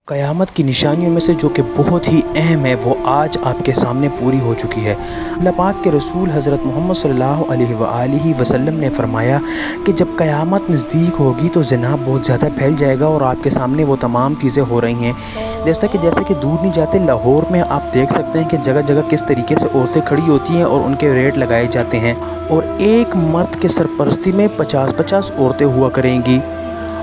क़यामत की निशानियों में से जो कि बहुत ही अहम है वो आज आपके सामने पूरी हो चुकी है। अल्लाह पाक के रसूल हज़रत मोहम्मद सल्लल्लाहु अलैहि वसल्लम ने फरमाया कि जब क़यामत नज़दीक होगी तो ज़िना बहुत ज़्यादा फैल जाएगा और आपके सामने वो तमाम चीज़ें हो रही हैं। जैसे कि दूर नहीं जाते, लाहौर में आप देख सकते हैं कि जगह जगह किस तरीके से औरतें खड़ी होती हैं और उनके रेट लगाए जाते हैं और एक मर्द के सरपरस्ती में 50-50 औरतें हुआ करेंगी।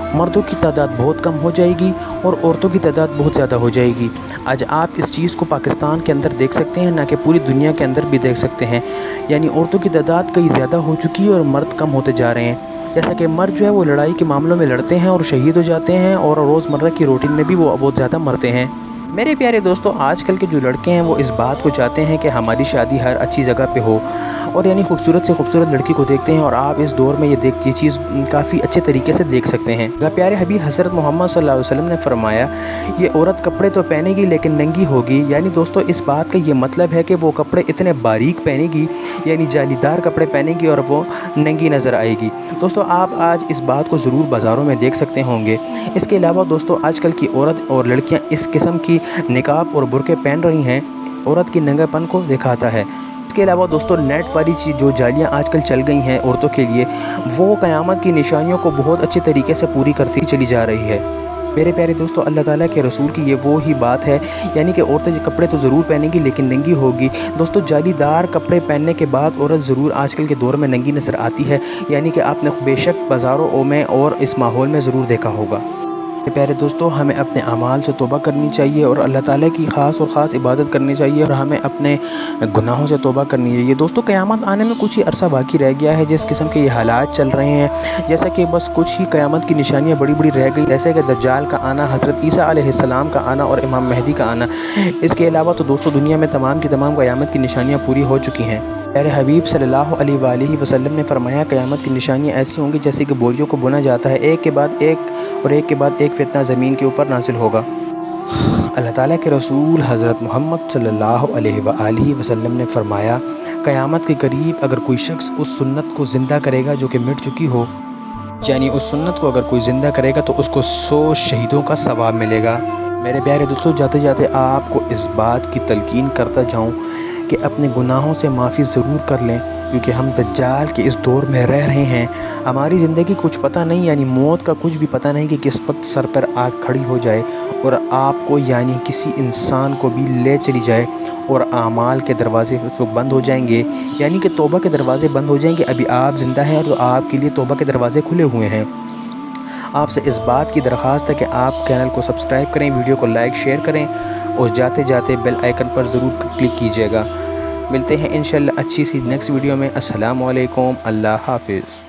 मर्दों की तादाद बहुत कम हो जाएगी और औरतों की तादाद बहुत ज़्यादा हो जाएगी। आज आप इस चीज़ को पाकिस्तान के अंदर देख सकते हैं, ना कि पूरी दुनिया के अंदर भी देख सकते हैं। यानी औरतों की तादाद कई ज़्यादा हो चुकी है और मर्द कम होते जा रहे हैं। जैसा कि मर्द जो है वो लड़ाई के मामलों में लड़ते हैं और शहीद हो जाते हैं और रोज़मर्रा की रूटीन में भी वो बहुत ज़्यादा मरते हैं। मेरे प्यारे दोस्तों, आजकल के जो लड़के हैं वो इस बात को चाहते हैं कि हमारी शादी हर अच्छी जगह पे हो और यानी खूबसूरत से खूबसूरत लड़की को देखते हैं और आप इस दौर में ये चीज़ काफ़ी अच्छे तरीके से देख सकते हैं। प्यारे हबीब हज़रत मोहम्मद सल्लल्लाहु अलैहि वसल्लम ने फरमाया, ये औरत कपड़े तो पहनेगी लेकिन नंगी होगी। यानी दोस्तों इस बात का ये मतलब है कि वो कपड़े इतने बारीक पहनेगी, यानी जालीदार कपड़े पहनेगी और वो नंगी नज़र आएगी। दोस्तों आप आज इस बात को ज़रूर बाज़ारों में देख सकते होंगे। इसके अलावा दोस्तों आजकल की औरत और लड़कियाँ इस किस्म की निकाब और बुर्के पहन रही हैं, औरत की नंगापन को दिखाता है। इसके अलावा दोस्तों नेट वाली चीज़ जो जालियाँ आजकल चल गई हैं औरतों के लिए, वो क़यामत की निशानियों को बहुत अच्छे तरीके से पूरी करती चली जा रही है। मेरे प्यारे दोस्तों, अल्लाह ताला के रसूल की ये वो ही बात है, यानी कि औरतें कपड़े तो ज़रूर पहनेंगी लेकिन नंगी होगी। दोस्तों जालीदार कपड़े पहनने के बाद औरत ज़रूर आजकल के दौर में नंगी नज़र आती है, यानी कि आपने बेशक बाज़ारों में और इस माहौल में ज़रूर देखा होगा। प्यारे दोस्तों, हमें अपने अमाल से तौबा करनी चाहिए और अल्लाह ताला की ख़ास इबादत करनी चाहिए और हमें अपने गुनाहों से तौबा करनी चाहिए। दोस्तों क़यामत आने में कुछ ही अरसा बाकी रह गया है। जिस किस्म के ये हालात चल रहे हैं, जैसा कि बस कुछ ही क़यामत की निशानियाँ बड़ी बड़ी रह गई, जैसे कि दज्जाल का आना, हज़रत ईसा अलैहिस्सलाम का आना और इमाम मेहदी का आना। इसके अलावा तो दोस्तों दुनिया में तमाम की तमाम क़यामत की निशानियाँ पूरी हो चुकी हैं। प्यारे हबीब सल्लल्लाहु अलैहि वसल्लम ने फरमाया, क़यामत की निशानियाँ ऐसी होंगी जैसे कि बोरियों को बुना जाता है, एक के बाद एक फितना ज़मीन के ऊपर नाज़िल होगा। अल्लाह ताला के रसूल हज़रत मोहम्मद सल्लल्लाहु अलैहि वसल्लम ने फरमाया, क़यामत के करीब अगर कोई शख्स उस सुन्नत को ज़िंदा करेगा जो कि मिट चुकी हो, यानी उस सुन्नत को अगर कोई ज़िंदा करेगा तो उसको 100 शहीदों का सवाब मिलेगा। मेरे प्यारे दोस्तों, जाते जाते आपको इस बात की तलकीन करता जाऊँ कि अपने गुनाहों से माफ़ी ज़रूर कर लें, क्योंकि हम दज्जाल के इस दौर में रह रहे हैं। हमारी ज़िंदगी कुछ पता नहीं, यानी मौत का कुछ भी पता नहीं कि किस वक्त सर पर आग खड़ी हो जाए और आपको यानी किसी इंसान को भी ले चली जाए और आमाल के दरवाज़े उस वक्त बंद हो जाएंगे, यानी कि तौबा के दरवाज़े बंद हो जाएंगे। अभी आप ज़िंदा हैं तो आपके लिए तौबा के दरवाज़े खुले हुए हैं। आपसे इस बात की दरख्वास्त है कि आप चैनल को सब्सक्राइब करें, वीडियो को लाइक शेयर करें और जाते जाते बेल आइकन पर ज़रूर क्लिक कीजिएगा। मिलते हैं इंशाल्लाह अच्छी सी नेक्स्ट वीडियो में। अस्सलामु अलैकुम, अल्लाह हाफ़िज़।